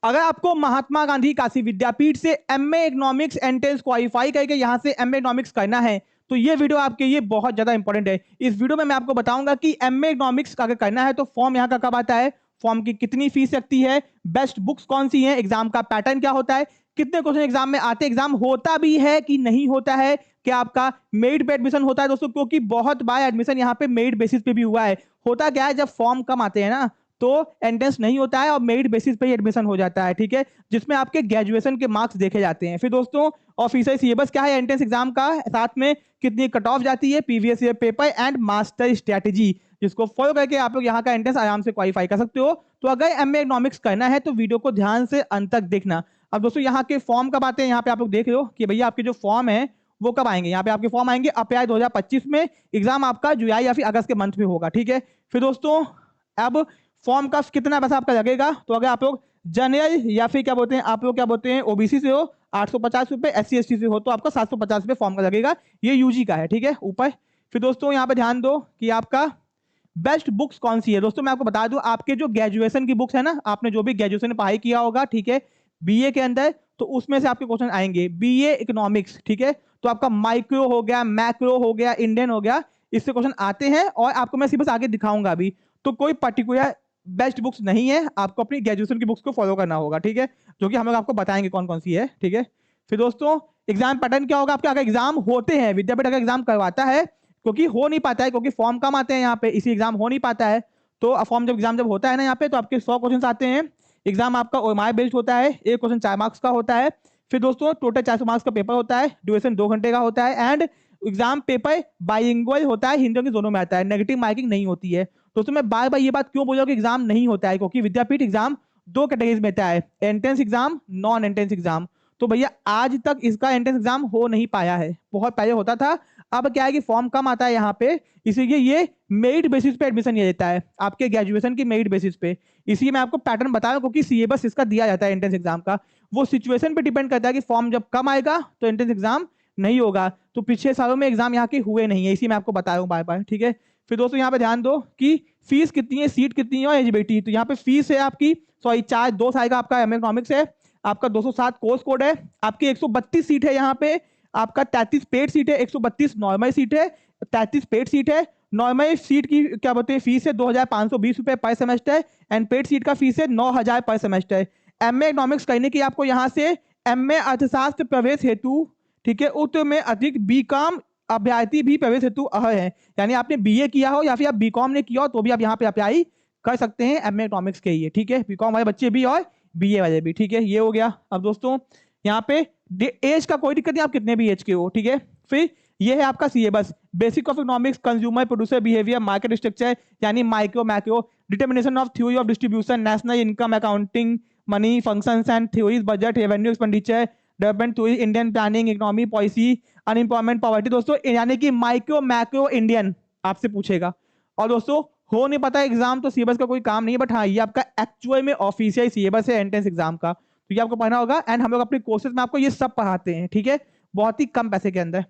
अगर आपको महात्मा गांधी काशी विद्यापीठ से एमए इकोनॉमिक्स एंट्रेंस क्वालिफाई करके यहाँ से एमए इकोनॉमिक्स करना है तो ये वीडियो आपके लिए बहुत ज्यादा इंपॉर्टेंट है। इस वीडियो में मैं आपको बताऊंगा कि एमए इकोनॉमिक्स अगर करना है तो फॉर्म यहाँ का कब आता है, फॉर्म की कितनी फीस लगती है, बेस्ट बुक्स कौन सी हैं, एग्जाम का पैटर्न क्या होता है, कितने क्वेश्चन एग्जाम में आते हैं, एग्जाम होता भी है कि नहीं होता है, क्या आपका मेरिट पे एडमिशन होता है दोस्तों, क्योंकि बहुत बार एडमिशन यहाँ पे मेरिट बेसिस पे भी हुआ है। होता क्या है, जब फॉर्म कम आते हैं ना तो एंट्रेंस नहीं होता है और मेरिट बेसिस पे ही एडमिशन हो जाता है, ठीक है, जिसमें आपके ग्रेजुएशन के मार्क्स देखे जाते हैं। फिर दोस्तों ऑफिशियल सिलेबस क्या है एंट्रेंस एग्जाम का, साथ में कितनी कट ऑफ जाती है, previous year paper and master strategy, जिसको फॉलो करके आप लोग यहाँ का एंट्रेंस आराम से क्वालिफाई कर सकते हो। तो अगर एमए इकोनॉमिक्स करना है तो वीडियो को ध्यान से अंत तक देखना। अब दोस्तों यहाँ के फॉर्म कब आते हैं, यहाँ पे आप लोग देख रहे हो कि भैया आपके जो फॉर्म है वो कब आएंगे, यहाँ पे आपके फॉर्म आएंगे अप्रैल 2025 में, एग्जाम आपका जुलाई या फिर अगस्त के मंथ में होगा, ठीक है। फिर दोस्तों अब फॉर्म का कितना पैसा आपका लगेगा, तो अगर आप लोग जनरल या फिर क्या बोलते हैं, आप लोग क्या बोलते हैं ओबीसी से हो 850 रुपए, SC ST से हो तो आपका 750 रुपए फॉर्म का लगेगा, ये यूजी का है, ठीक है ऊपर। फिर दोस्तों यहाँ पे ध्यान दो कि आपका बेस्ट बुक्स कौन सी है। दोस्तों मैं आपको बता दूं आपके जो ग्रेजुएशन की बुक्स है ना, आपने जो भी ग्रेजुएशन में पढ़ाई किया होगा, ठीक है, बीए के अंदर, तो उसमें से आपके क्वेश्चन आएंगे बीए इकोनॉमिक्स, ठीक है, तो आपका माइक्रो हो गया, मैक्रो हो गया, इंडियन हो गया, इससे क्वेश्चन आते हैं और आपको मैं सिर्फ आगे दिखाऊंगा अभी। तो कोई पर्टिकुलर बेस्ट बुक्स नहीं है, आपको अपनी ग्रेजुएशन की बुक्स को फॉलो करना होगा, ठीक है, जो कि हम लोग आपको बताएंगे कौन कौन सी है, ठीक है। फिर दोस्तों एग्जाम पैटर्न क्या होगा आपके, अगर एग्जाम होते हैं, विद्यापीठ अगर एग्जाम करवाता है, क्योंकि हो नहीं पाता है क्योंकि फॉर्म कम आते हैं यहाँ पे, इसी एग्जाम हो नहीं पाता है, तो फॉर्म जब एग्जाम जब होता है ना यहाँ पे तो आपके 100 क्वेश्चन आते हैं। एग्जाम आपका ओएमआर बेस्ड होता है, एक क्वेश्चन 4 मार्क्स का होता है। फिर दोस्तों टोटल 400 मार्क्स का पेपर होता है, ड्यूरेशन 2 घंटे का होता है, एंड एग्जाम पेपर बाइलिंगुअल होता है, हिंदी इंग्लिश दोनों में आता है, नेगेटिव मार्किंग नहीं होती है। दोस्तों मैं बार बार ये बात क्यों बोल रहा हूँ कि एग्जाम नहीं होता है, क्योंकि विद्यापीठ एग्जाम दो कैटेगरीज में होता है, entrance exam, non entrance exam. तो भैया आज तक इसका एंट्रेंस एग्जाम हो नहीं पाया है, बहुत पहले होता था, अब क्या है कि फॉर्म कम आता है यहाँ पे, इसीलिए ये मेरिट बेसिस पे एडमिशन ये देता है, आपके ग्रेजुएशन की मेरिट बेसिस पे। इसीलिए मैं आपको पैटर्न बता रहा हूँ क्योंकि सिलेबस इसका दिया जाता है एंट्रेंस एग्जाम का, वो सिचुएशन पे डिपेंड करता है कि फॉर्म जब कम आएगा तो एंट्रेंस एग्जाम नहीं होगा। तो पिछले सालों में एग्जाम यहाँ के हुए नहीं है, इसी मैं आपको बता रहा हूँ बार बार, ठीक है। फिर दोस्तों यहाँ पे ध्यान दो कि फीस कितनी है, सीट कितनी है और एलिजिबिलिटी। तो यहाँ पे फीस है आपकी, सॉरी चार्ज 2 साल का आपका एमए इकोनॉमिक्स है, आपका 207 कोर्स कोड है, आपकी 132 सीट है यहाँ पे, आपका 33 पेड सीट है, 132 नॉर्मल सीट है, 33 पेड सीट है। नॉर्मल सीट की क्या बोलते हैं फीस है 2520 रुपए पर सेमेस्टर, एंड पेड सीट का फीस है 9000 पर सेमेस्टर। एमए इकोनॉमिक्स करने की आपको यहाँ से एमए अर्थशास्त्र प्रवेश हेतु, ठीक है, उत्तर में अधिक बीकॉम अभ्यर्थी भी प्रवेश हेतु अर्ह है, यानी आपने बीए किया हो या फिर आप बीकॉम ने किया हो तो भी आप यहाँ पे अप्लाई कर सकते हैं एमए इकोनॉमिक्स के लिए, ठीक है, बीकॉम वाले बच्चे भी और बीए वाले भी, ठीक है, ये हो गया। अब दोस्तों यहाँ पे एज का कोई दिक्कत नहीं, आप कितने भी एज के हो, ठीक है। फिर ये है आपका syllabus, basic of economics, consumer producer behaviour, market structure यानी micro macro, determination of theory of distribution, national income accounting, money functions and theories, budget, revenue expenditure, development theory, Indian planning, economy policy, unemployment, poverty, दोस्तों यानी कि micro macro Indian आपसे पूछेगा। और दोस्तों हो नहीं पता एग्जाम तो सिलेबस का कोई काम नहीं है, बट हाँ ये आपका एक्चुअल में ऑफिशियल सिलेबस है एंट्रेंस एग्जाम का, तो ये आपको पढ़ना होगा, एंड हम लोग अपने कोर्सेज में आपको ये सब पढ़ाते हैं, ठीक है, बहुत ही कम पैसे के अंदर।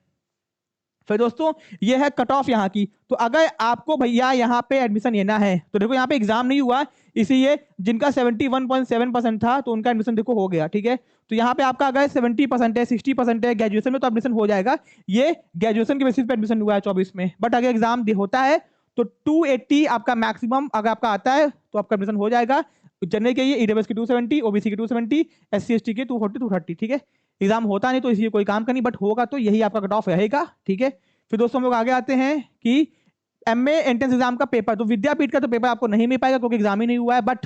फिर दोस्तों ये है कट ऑफ यहाँ की, तो अगर आपको भैया यहाँ पे एडमिशन लेना है तो देखो यहाँ पे एग्जाम नहीं हुआ, इसीलिए जिनका 71.7% था तो उनका एडमिशन देखो हो गया, ठीक है। तो यहाँ पे आपका अगर 70% है, 60% है ग्रेजुएशन में तो एडमिशन हो जाएगा, ये ग्रेजुएशन के बेसिस पे एडमिशन हुआ है 24 में, बट अगर एग्जाम होता है तो 280 आपका मैक्सिमम अगर आपका आता है तो आपका एडमिशन हो जाएगा। जनरल के लिए ईडब्ल्यूएस की 270, ओबीसी की 270, SC ST के 240 230, ठीक है। एग्जाम होता नहीं तो इसलिए कोई काम का नहीं, बट होगा तो यही आपका कट ऑफ रहेगा, ठीक है। फिर दोस्तों हम लोग आगे आते हैं कि एमए एंट्रेंस एग्जाम का पेपर, तो विद्यापीठ का तो पेपर आपको नहीं मिल पाएगा क्योंकि एग्जाम ही नहीं हुआ है, बट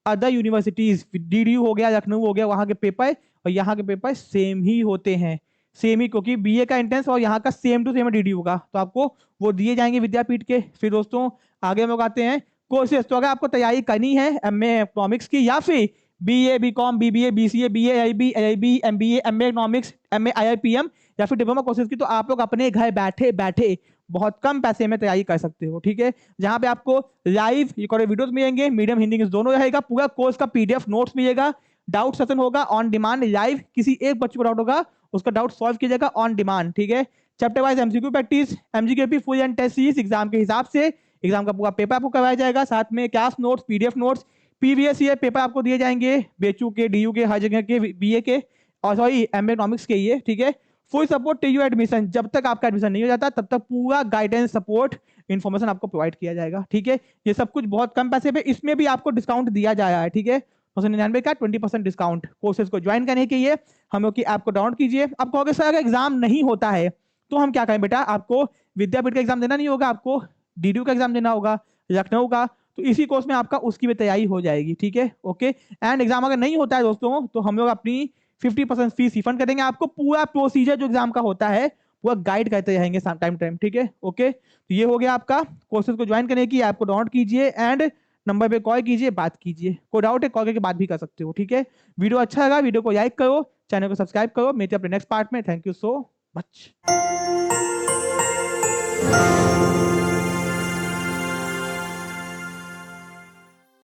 अदर यूनिवर्सिटीज डीडीयू हो गया, लखनऊ हो गया, वहां के पेपर और यहाँ के पेपर सेम ही होते हैं, सेम ही, क्योंकि बीए का एंट्रेंस और यहाँ का सेम टू सेम डीडीयू का, तो आपको वो दिए जाएंगे विद्यापीठ के। फिर दोस्तों आगे हम लोग आते हैं कोर्सेज, तो अगर आपको तैयारी करनी है एमए इकोनॉमिक्स की या फिर BA BCom BBA BCA BA AIB AIB MBA MA economics MA IIPM या फिर डिप्लोमा कोर्सेज की, तो आप लोग अपने घर बैठे बैठे बहुत कम पैसे में तैयारी कर सकते हो, ठीक है, जहां पे आपको लाइव रिकॉर्डेड वीडियोस मिलेंगे, मीडियम हिंदी इंग्लिश दोनों रहेगा, पूरा कोर्स का पीडीएफ नोट्स मिलेगा, डाउट सेशन होगा ऑन डिमांड लाइव, किसी एक बच्चे को डाउट होगा उसका डाउट सॉल्व किया जाएगा ऑन डिमांड, ठीक है। Chapter wise MCQ practice, MGKP full and test series exam के हिसाब से, एग्जाम का पूरा पेपर आपको करवाया जाएगा, साथ में class notes, PDF notes, previous year paper आपको दिए जाएंगे, बेचू के, डीयू के, हर जगह के, बीए के, और सॉरी एमए इकोनॉमिक्स के, ये ठीक है। Full support till you admission, जब तक आपका एडमिशन नहीं हो जाता तब तक पूरा गाइडेंस, सपोर्ट, इन्फॉर्मेशन आपको प्रोवाइड किया जाएगा, ठीक है। ये सब कुछ बहुत कम पैसे पे, इसमें भी आपको डिस्काउंट दिया जा रहा है, ठीक है। 999 का 20% डिस्काउंट। कोर्सेज को ज्वाइन करने के लिए हम लोग की ऐप को डाउनलोड कीजिए। आप कहोगे सर अगर एग्जाम नहीं होता है तो हम क्या करें? बेटा आपको विद्यापीठ का एग्जाम देना नहीं होगा, आपको डीडीयू का एग्जाम देना होगा, लखनऊ का, तो इसी कोर्स में आपका उसकी भी तैयारी हो जाएगी, ठीक है, ओके। एंड एग्जाम अगर नहीं होता है दोस्तों तो हम लोग अपनी 50% फीस रिफंड करेंगे आपको। पूरा प्रोसीजर जो एग्जाम का होता है पूरा गाइड करते रहेंगे टाइम टाइम, ठीक है, ओके। तो ये हो गया आपका। कोर्सेज को ज्वाइन करने की ऐप को डाउनलोड कीजिए एंड नंबर पे कॉल कीजिए, बात कीजिए। कोई डाउट है कॉल करके बात भी कर सकते हो, ठीक है। वीडियो अच्छा लगा, वीडियो को लाइक करो, चैनल को सब्सक्राइब करो। मिलते हैं अपने नेक्स्ट पार्ट में। Thank you so much.